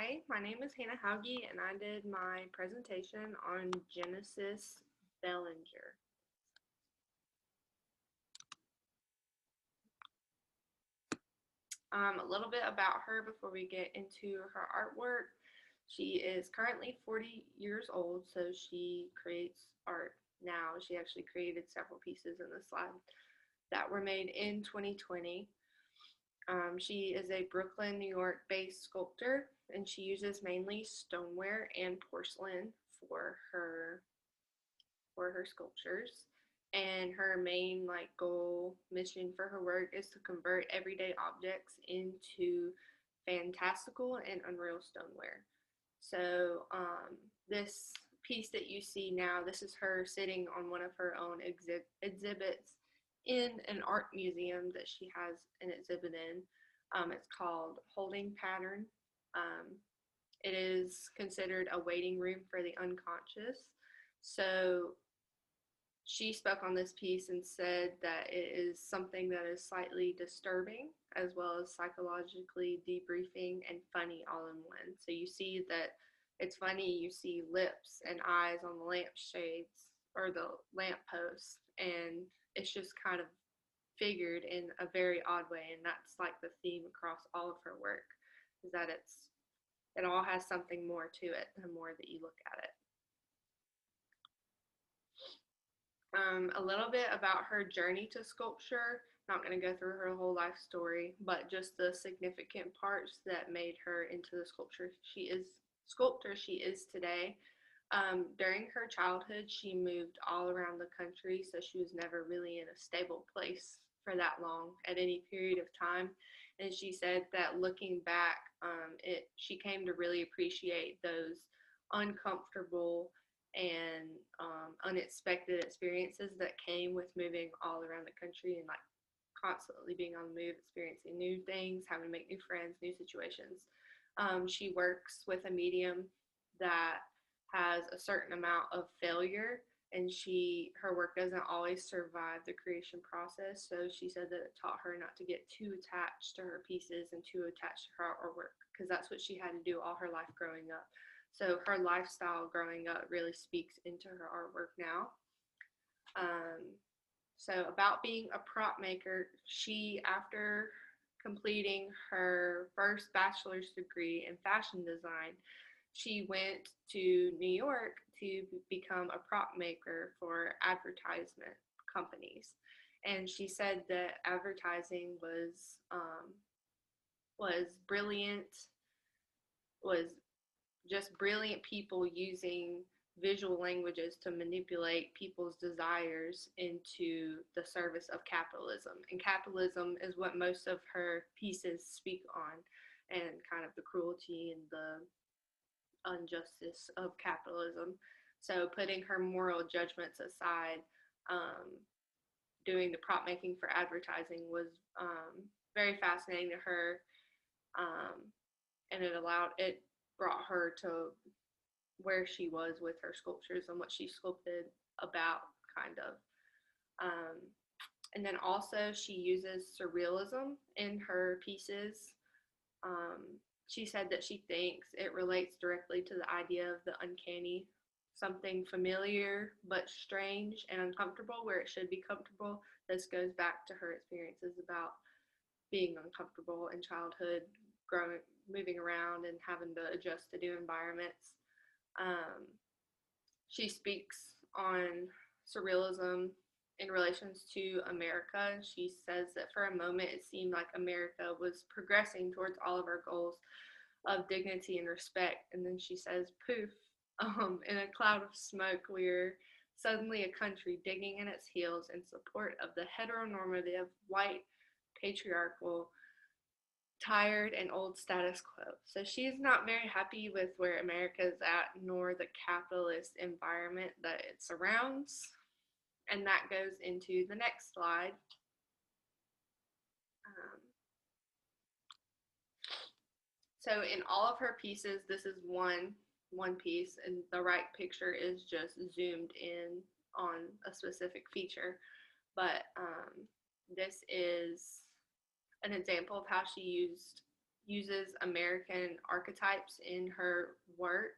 Hi, my name is Hannah Houge, and I did my presentation on Genesis Belanger. A little bit about her before we get into her artwork. She is currently 40 years old, so she creates art now. She actually created several pieces in the slide that were made in 2020. She is a Brooklyn, New York based sculptor, and she uses mainly stoneware and porcelain for her sculptures. And her main goal mission for her work is to convert everyday objects into fantastical and unreal stoneware. So this piece that you see now, this is her sitting on one of her own exhibits in an art museum that she has an exhibit in. It's called Holding Pattern. Um, it is considered a waiting room for the unconscious. So she spoke on this piece and said that it is something that is slightly disturbing as well as psychologically debriefing and funny all in one. So you see that it's funny, you see lips and eyes on the lampshades or the lamppost, and it's just kind of figured in a very odd way, and that's like the theme across all of her work, is that it all has something more to it the more that you look at it. A little bit about her journey to sculpture. Not going to go through her whole life story, but just the significant parts that made her into the sculptor she is today. During her childhood, she moved all around the country, so she was never really in a stable place for that long at any period of time. And she said that looking back, she came to really appreciate those uncomfortable and unexpected experiences that came with moving all around the country and constantly being on the move, experiencing new things, having to make new friends, new situations. She works with a medium that has a certain amount of failure, and her work doesn't always survive the creation process. So she said that it taught her not to get too attached to her pieces and too attached to her artwork, because that's what she had to do all her life growing up. So her lifestyle growing up really speaks into her artwork now. So about being a prop maker, she, after completing her first bachelor's degree in fashion design, she went to New York to become a prop maker for advertisement companies. And she said that advertising was brilliant, was just brilliant people using visual languages to manipulate people's desires into the service of capitalism. And capitalism is what most of her pieces speak on, and kind of the cruelty and the injustice of capitalism. So putting her moral judgments aside, doing the prop making for advertising was very fascinating to her, and it brought her to where she was with her sculptures and what she sculpted about, kind of. And then also she uses surrealism in her pieces. She said that she thinks it relates directly to the idea of the uncanny, something familiar but strange and uncomfortable where it should be comfortable. This goes back to her experiences about being uncomfortable in childhood, moving around and having to adjust to new environments. She speaks on surrealism in relations to America. She says that for a moment it seemed like America was progressing towards all of our goals of dignity and respect. And then she says, poof, in a cloud of smoke, we're suddenly a country digging in its heels in support of the heteronormative, white, patriarchal, tired and old status quo. So she's not very happy with where America is at, nor the capitalist environment that it surrounds. And that goes into the next slide. So in all of her pieces, this is one piece, and the right picture is just zoomed in on a specific feature. But this is an example of how she used uses American archetypes in her work.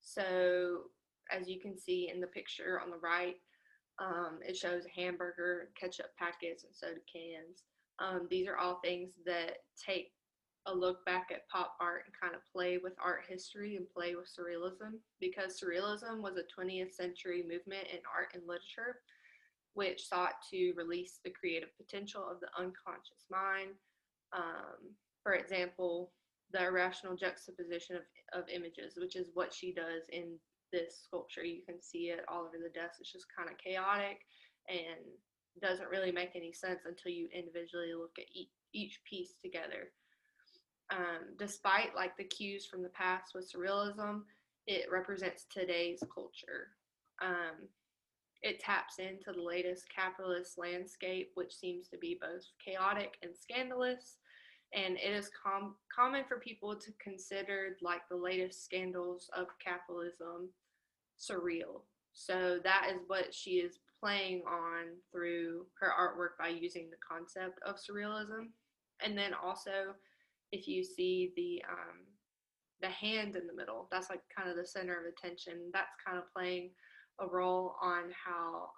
So, as you can see in the picture on the right, it shows hamburger, ketchup packets, and soda cans. These are all things that take a look back at pop art and kind of play with art history and play with surrealism, because surrealism was a 20th century movement in art and literature which sought to release the creative potential of the unconscious mind. For example, the irrational juxtaposition of images, which is what she does in this sculpture. You can see it all over the desk. It's just kind of chaotic and doesn't really make any sense until you individually look at each piece together. Despite like the cues from the past with surrealism, it represents today's culture. Um, it taps into the latest capitalist landscape, which seems to be both chaotic and scandalous. And it is common for people to consider like the latest scandals of capitalism surreal. So that is what she is playing on through her artwork by using the concept of surrealism. And then also, if you see the hand in the middle, that's like kind of the center of attention. That's kind of playing a role on how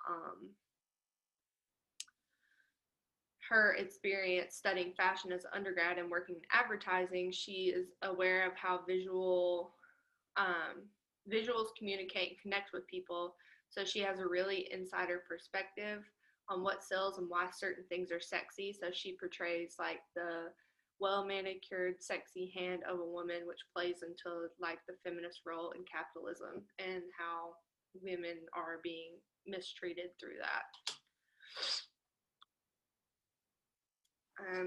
her experience studying fashion as an undergrad and working in advertising, she is aware of how visuals communicate and connect with people. So she has a really insider perspective on what sells and why certain things are sexy. So she portrays like the well manicured, sexy hand of a woman, which plays into like the feminist role in capitalism and how women are being mistreated through that.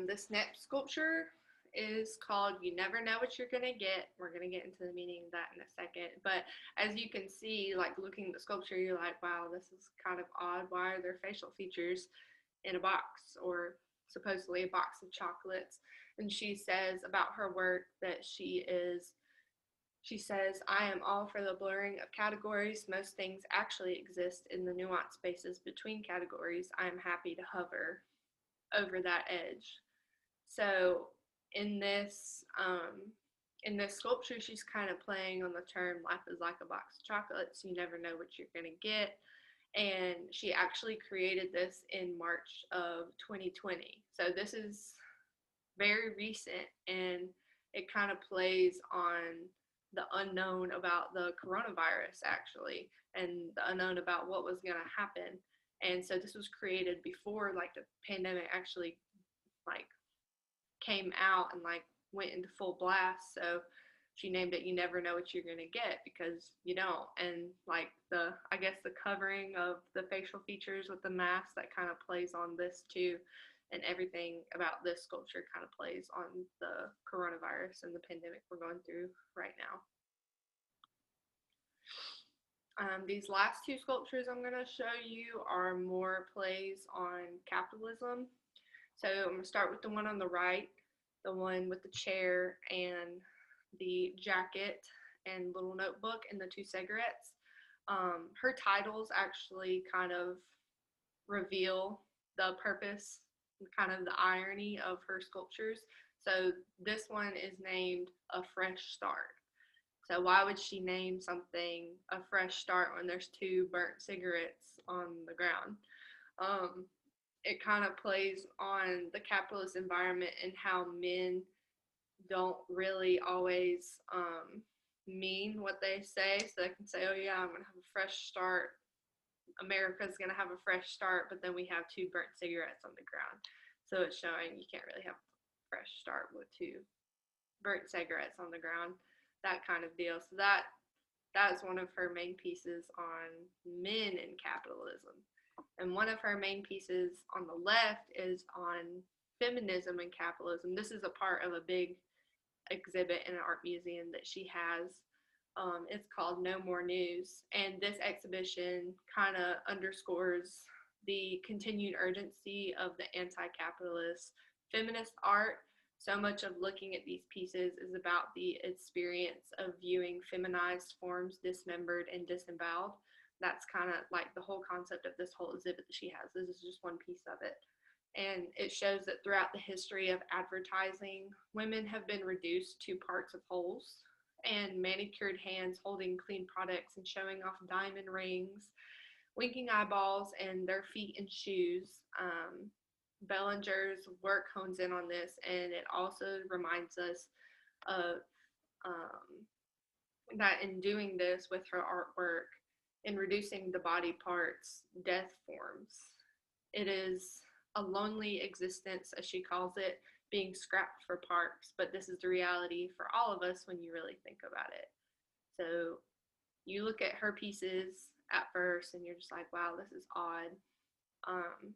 This next sculpture is called You Never Know What You're Gonna Get. We're gonna get into the meaning of that in a second. But as you can see, like looking at the sculpture, you're like, wow, this is kind of odd. Why are there facial features in a box, or supposedly a box of chocolates? And she says about her work that she says, I am all for the blurring of categories. Most things actually exist in the nuanced spaces between categories. I am happy to hover over that edge. So in this sculpture, she's kind of playing on the term "life is like a box of chocolates. You never know what you're gonna get." And she actually created this in March of 2020. So this is very recent, and it kind of plays on the unknown about the coronavirus actually, and the unknown about what was going to happen. And so this was created before like the pandemic actually like came out and like went into full blast. So she named it You Never Know What You're Gonna Get, because you don't. And like I guess the covering of the facial features with the mask, that kind of plays on this too. And everything about this sculpture kind of plays on the coronavirus and the pandemic we're going through right now. These last two sculptures I'm going to show you are more plays on capitalism. So I'm going to start with the one on the right, the one with the chair and the jacket and little notebook and the two cigarettes. Her titles actually kind of reveal the purpose, kind of the irony of her sculptures. So this one is named A Fresh Start. So why would she name something A Fresh Start when there's two burnt cigarettes on the ground? It kind of plays on the capitalist environment and how men don't really always mean what they say. So they can say, oh yeah, I'm going to have a fresh start. America's going to have a fresh start, but then we have two burnt cigarettes on the ground. So it's showing you can't really have a fresh start with two burnt cigarettes on the ground, that kind of deal. So that's one of her main pieces on men and capitalism. And one of her main pieces on the left is on feminism and capitalism. This is a part of a big exhibit in an art museum that she has. It's called No More News. And this exhibition kind of underscores the continued urgency of the anti-capitalist feminist art. So much of looking at these pieces is about the experience of viewing feminized forms dismembered and disemboweled. That's kind of like the whole concept of this whole exhibit that she has. This is just one piece of it. And it shows that throughout the history of advertising, women have been reduced to parts of wholes, and manicured hands holding clean products and showing off diamond rings, winking eyeballs, and their feet in shoes. Bellinger's work hones in on this, and it also reminds us of that in doing this with her artwork, in reducing the body parts, death forms. It is a lonely existence, as she calls it, being scrapped for parts, but this is the reality for all of us when you really think about it. So you look at her pieces at first and you're just like, wow, this is odd. Um,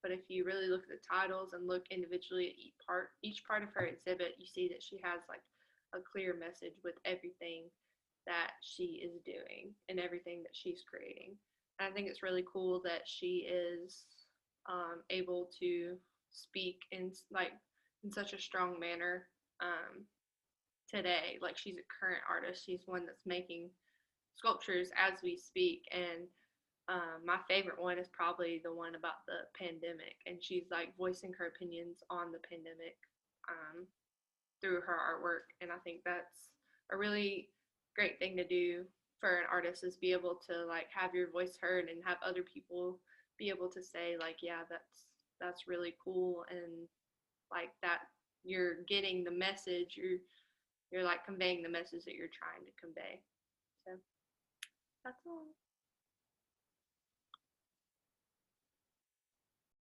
but if you really look at the titles and look individually at each part of her exhibit, you see that she has like a clear message with everything that she is doing and everything that she's creating. And I think it's really cool that she is able to speak in like in such a strong manner today. Like she's a current artist. She's one that's making sculptures as we speak. And my favorite one is probably the one about the pandemic, and she's like voicing her opinions on the pandemic um, through her artwork. And I think that's a really great thing to do for an artist, is be able to like have your voice heard and have other people be able to say like, yeah, that's really cool, and like that you're getting the message, you're like conveying the message that you're trying to convey. So that's all.